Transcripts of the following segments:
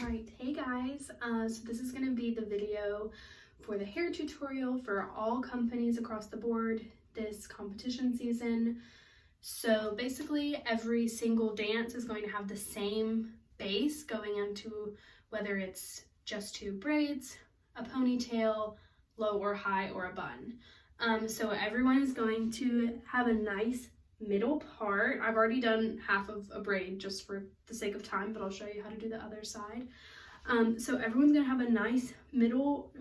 Alright, hey guys, so this is going to be the video for the hair tutorial for all companies across the board this competition season. So basically every single dance is going to have the same base going into whether it's just two braids, a ponytail, low or high, or a bun. So everyone is going to have a nice middle part. I've already done half of a braid just for the sake of time, but I'll show you how to do the other side. So everyone's gonna have a nice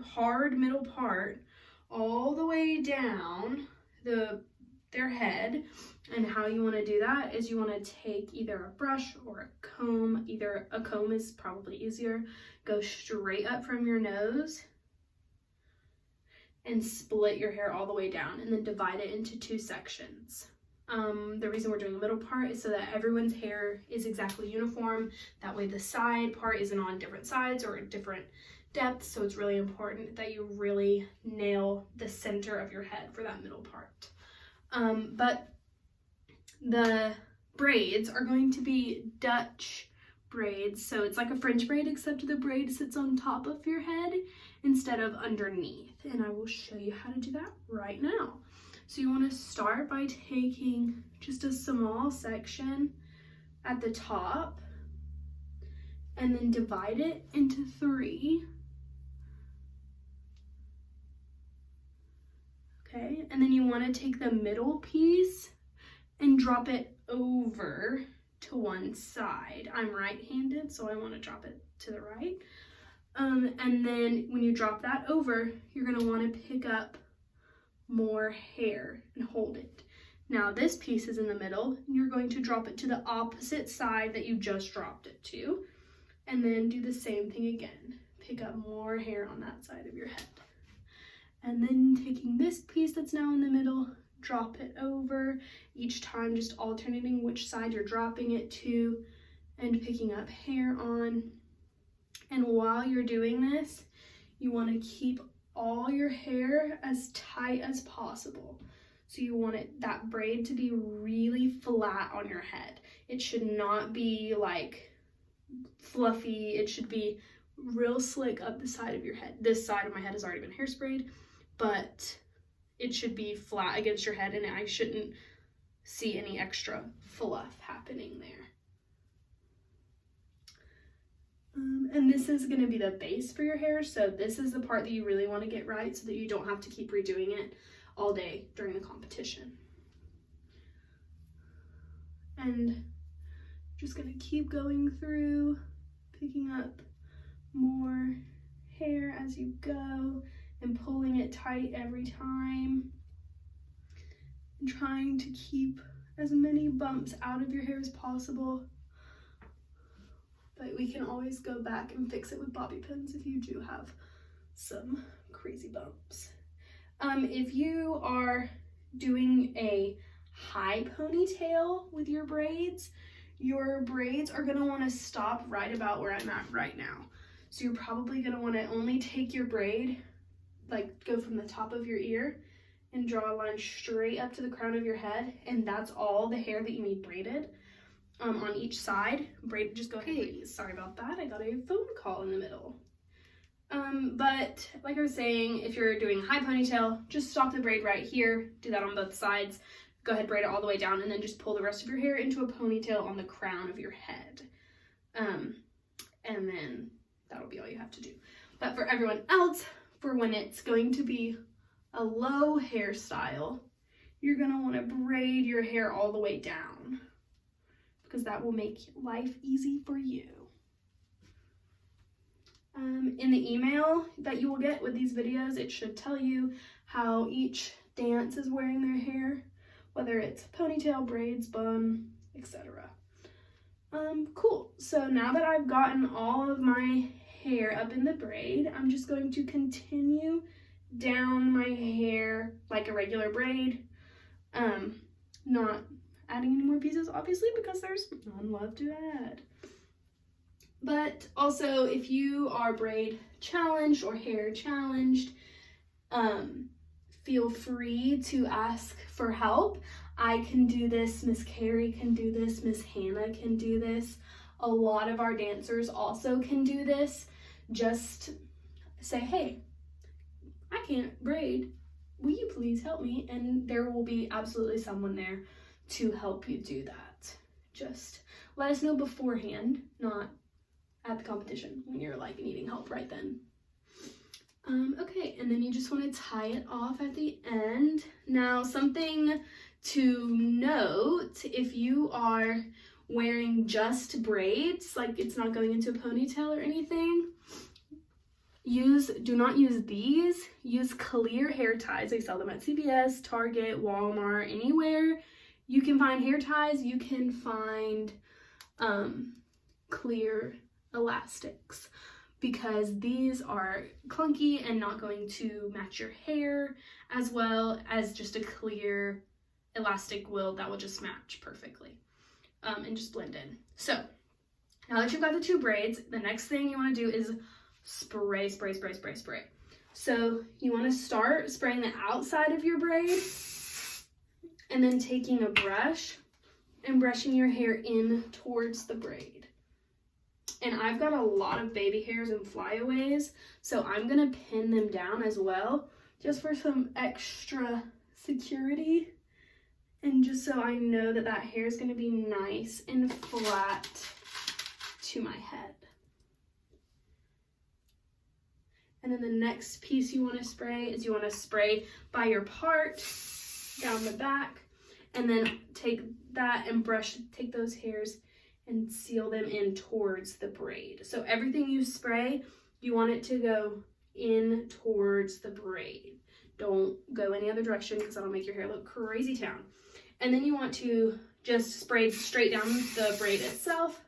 hard middle part all the way down their head. And how you want to do that is you want to take either a brush or a comb. Either a comb is probably easier. Go straight up from your nose and split your hair all the way down, and then divide it into two sections. The reason we're doing a middle part is so that everyone's hair is exactly uniform. That way the side part isn't on different sides or at different depths. So it's really important that you really nail the center of your head for that middle part. But the braids are going to be Dutch braids. So it's like a French braid, except the braid sits on top of your head instead of underneath. And I will show you how to do that right now. So you want to start by taking just a small section at the top and then divide it into three. Okay, and then you want to take the middle piece and drop it over to one side. I'm right-handed, so I want to drop it to the right. And then when you drop that over, you're going to want to pick up more hair and hold it. Now this piece is in the middle, and you're going to drop it to the opposite side that you just dropped it to, and then do the same thing again. Pick up more hair on that side of your head. And then taking this piece that's now in the middle, drop it over, each time just alternating which side you're dropping it to and picking up hair on. And while you're doing this, you want to keep all your hair as tight as possible. So you want that braid to be really flat on your head. It should not be like fluffy. It should be real slick up the side of your head. This side of my head has already been hairsprayed, but it should be flat against your head, and I shouldn't see any extra fluff happening there. And this is going to be the base for your hair, so this is the part that you really want to get right so that you don't have to keep redoing it all day during the competition. And just going to keep going through, picking up more hair as you go and pulling it tight every time, and trying to keep as many bumps out of your hair as possible. But we can always go back and fix it with bobby pins if you do have some crazy bumps. If you are doing a high ponytail with your braids are going to want to stop right about where I'm at right now. So you're probably going to want to only take your braid, like go from the top of your ear and draw a line straight up to the crown of your head, and that's all the hair that you need braided. On each side, braid, just go ahead. Okay, sorry about that, I got a phone call in the middle. But like I was saying, if you're doing a high ponytail, just stop the braid right here, do that on both sides, go ahead, braid it all the way down, and then just pull the rest of your hair into a ponytail on the crown of your head. And then that'll be all you have to do. But for everyone else, for when it's going to be a low hairstyle, you're gonna wanna braid your hair all the way down, because that will make life easy for you. In the email that you will get with these videos, it should tell you how each dance is wearing their hair, whether it's ponytail, braids, bun, etc. Cool. So now that I've gotten all of my hair up in the braid, I'm just going to continue down my hair like a regular braid, not adding any more pieces, obviously, because there's none left to add. But also, if you are braid challenged or hair challenged, feel free to ask for help. I can do this, Miss Carrie can do this, Miss Hannah can do this. A lot of our dancers also can do this. Just say, hey, I can't braid. Will you please help me? And there will be absolutely someone there to help you do that. Just let us know beforehand, not at the competition when you're like needing help right then. Okay, and then you just want to tie it off at the end. Now, something to note, if you are wearing just braids, like it's not going into a ponytail or anything, do not use these. Use clear hair ties. They sell them at CVS, Target, Walmart, anywhere you can find hair ties. You can find clear elastics, because these are clunky and not going to match your hair, as well as just a clear elastic that will just match perfectly and just blend in. So now that you've got the two braids, the next thing you want to do is spray. So you want to start spraying the outside of your braid and then taking a brush and brushing your hair in towards the braid. And I've got a lot of baby hairs and flyaways, so I'm gonna pin them down as well, just for some extra security, and just so I know that that hair is gonna be nice and flat to my head. And then the next piece you want to spray is you want to spray by your part down the back, and then take that and take those hairs and seal them in towards the braid. So everything you spray, you want it to go in towards the braid. Don't go any other direction, because that'll make your hair look crazy town. And then you want to just spray straight down the braid itself,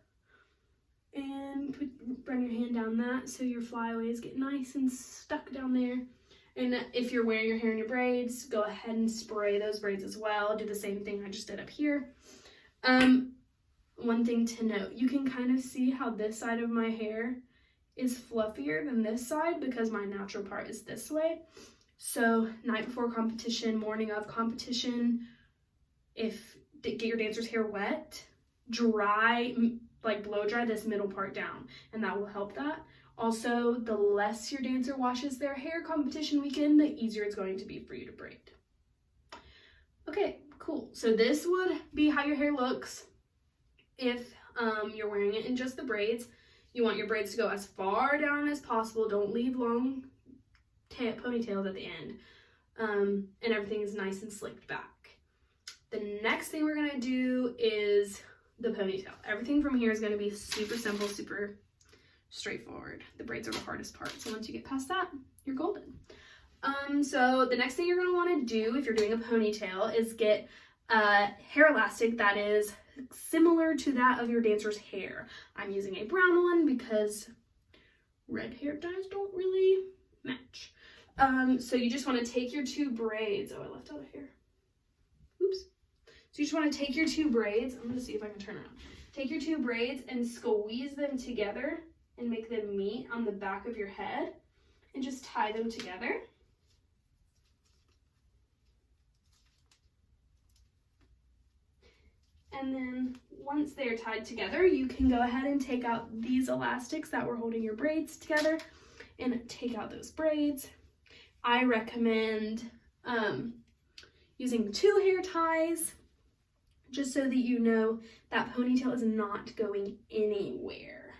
and run your hand down that so your flyaways get nice and stuck down there. And if you're wearing your hair in your braids, go ahead and spray those braids as well. Do the same thing I just did up here. One thing to note, you can kind of see how this side of my hair is fluffier than this side, because my natural part is this way. So night before competition, morning of competition, get your dancer's hair wet, blow dry this middle part down, and that will help that. Also, the less your dancer washes their hair competition weekend, the easier it's going to be for you to braid. Okay, cool. So this would be how your hair looks if you're wearing it in just the braids. You want your braids to go as far down as possible. Don't leave long ponytails at the end. And everything is nice and slicked back. The next thing we're gonna do is the ponytail. Everything from here is gonna be super simple, super straightforward. The braids are the hardest part. So once you get past that, you're golden. So the next thing you're gonna wanna do if you're doing a ponytail is get a hair elastic that is similar to that of your dancer's hair. I'm using a brown one because red hair dyes don't really match. So you just want to take your two braids. Oh, I left out a hair. Oops. So you just want to take your two braids. I'm going to see if I can turn around. Take your two braids and squeeze them together and make them meet on the back of your head, and just tie them together. And then once they're tied together, you can go ahead and take out these elastics that were holding your braids together and take out those braids. I recommend using 2 hair ties, just so that you know that ponytail is not going anywhere.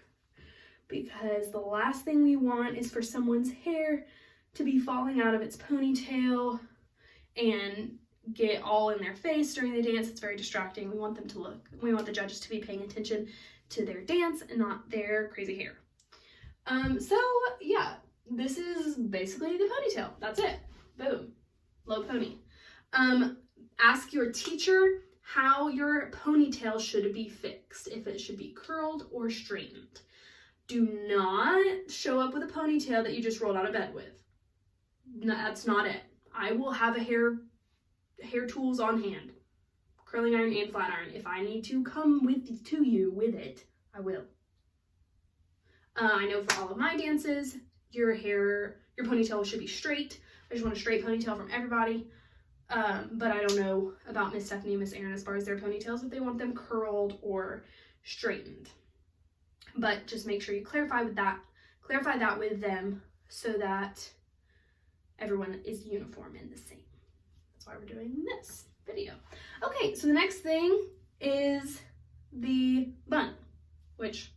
Because the last thing we want is for someone's hair to be falling out of its ponytail and get all in their face during the dance. It's very distracting. We want the judges to be paying attention to their dance and not their crazy hair. So yeah, this is basically the ponytail. That's it. Boom. Low pony. Ask your teacher how your ponytail should be fixed, if it should be curled or straightened. Do not show up with a ponytail that you just rolled out of bed with. No, that's not it. I will have a hair tools on hand, curling iron and flat iron. If I need to come to you with it, I will. I know for all of my dances, your ponytail should be straight. I just want a straight ponytail from everybody. But I don't know about Miss Stephanie and Miss Erin as far as their ponytails, if they want them curled or straightened. but just make sure you clarify that with them so that everyone is uniform and the same. That's why we're doing this video. Okay, so the next thing is the bun, which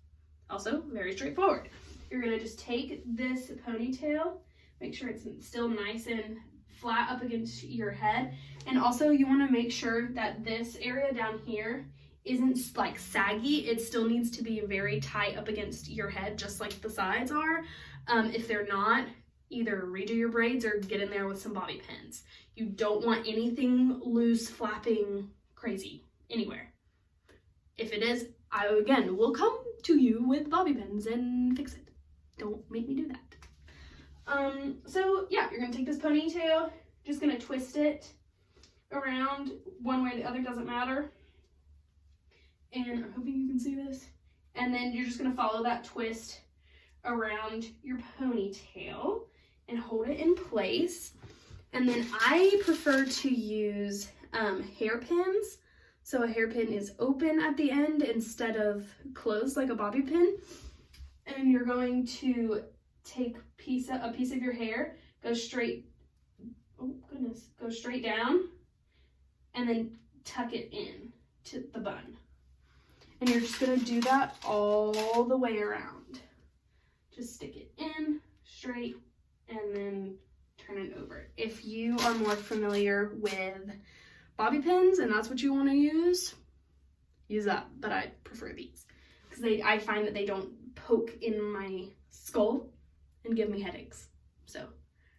also very straightforward. You're gonna just take this ponytail, make sure it's still nice and flat up against your head, and also you want to make sure that this area down here isn't like saggy. It still needs to be very tight up against your head, just like the sides are. If they're not, either redo your braids or get in there with some bobby pins. You don't want anything loose, flapping, crazy anywhere. If it is, I again will come to you with bobby pins and fix it. Don't make me do that. So yeah, you're gonna take this ponytail, just gonna twist it around one way or the other, doesn't matter. And I'm hoping you can see this. And then you're just gonna follow that twist around your ponytail and hold it in place. And then I prefer to use hairpins. So a hairpin is open at the end instead of closed like a bobby pin. And you're going to take a piece of your hair, go straight down, and then tuck it in to the bun. And you're just gonna do that all the way around. Just stick it in straight and then turn it over. If you are more familiar with bobby pins and that's what you want to use that, but I prefer these because I find that they don't poke in my skull and give me headaches. So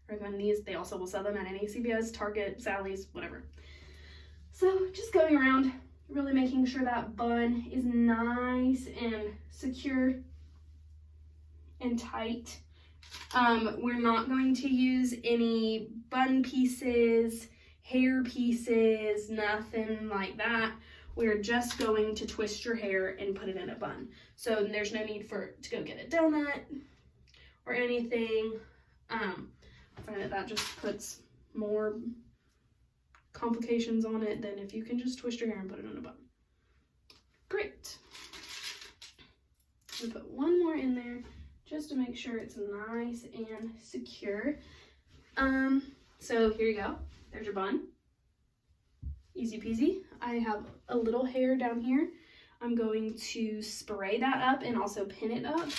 I recommend these. They also will sell them at any CVS, Target, Sally's, whatever. So just going around, really making sure that bun is nice and secure and tight. We're not going to use any bun pieces, hair pieces, nothing like that. We're just going to twist your hair and put it in a bun. So there's no need to go get a donut or anything. I find that just puts more complications on it than if you can just twist your hair and put it in a bun. Great. I'm gonna put one more in there just to make sure it's nice and secure. So here you go. There's your bun. Easy peasy. I have a little hair down here. I'm going to spray that up and also pin it up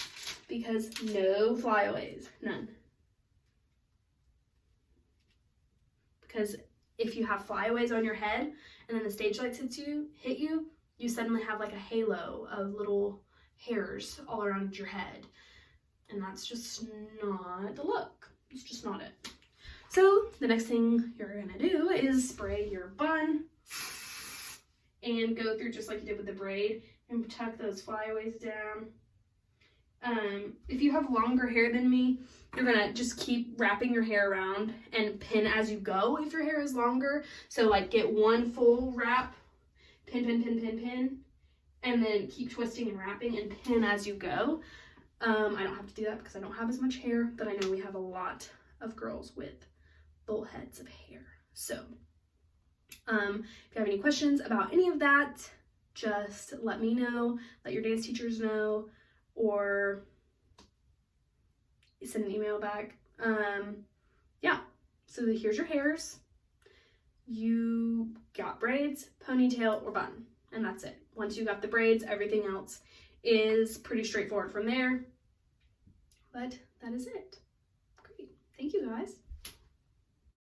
because no flyaways, none. Because if you have flyaways on your head and then the stage lights hit you, you suddenly have like a halo of little hairs all around your head. And that's just not the look. It's just not it. So the next thing you're gonna do is spray your bun and go through just like you did with the braid and tuck those flyaways down. If you have longer hair than me, you're gonna just keep wrapping your hair around and pin as you go if your hair is longer. So like get one full wrap, pin, and then keep twisting and wrapping and pin as you go. I don't have to do that because I don't have as much hair, but I know we have a lot of girls with full heads of hair. So if you have any questions about any of that, just let me know, let your dance teachers know, or send an email back. Yeah, so here's your hairs. You got braids, ponytail, or bun, and that's it. Once you got the braids, everything else is pretty straightforward from there. But that is it. Great. Thank you, guys.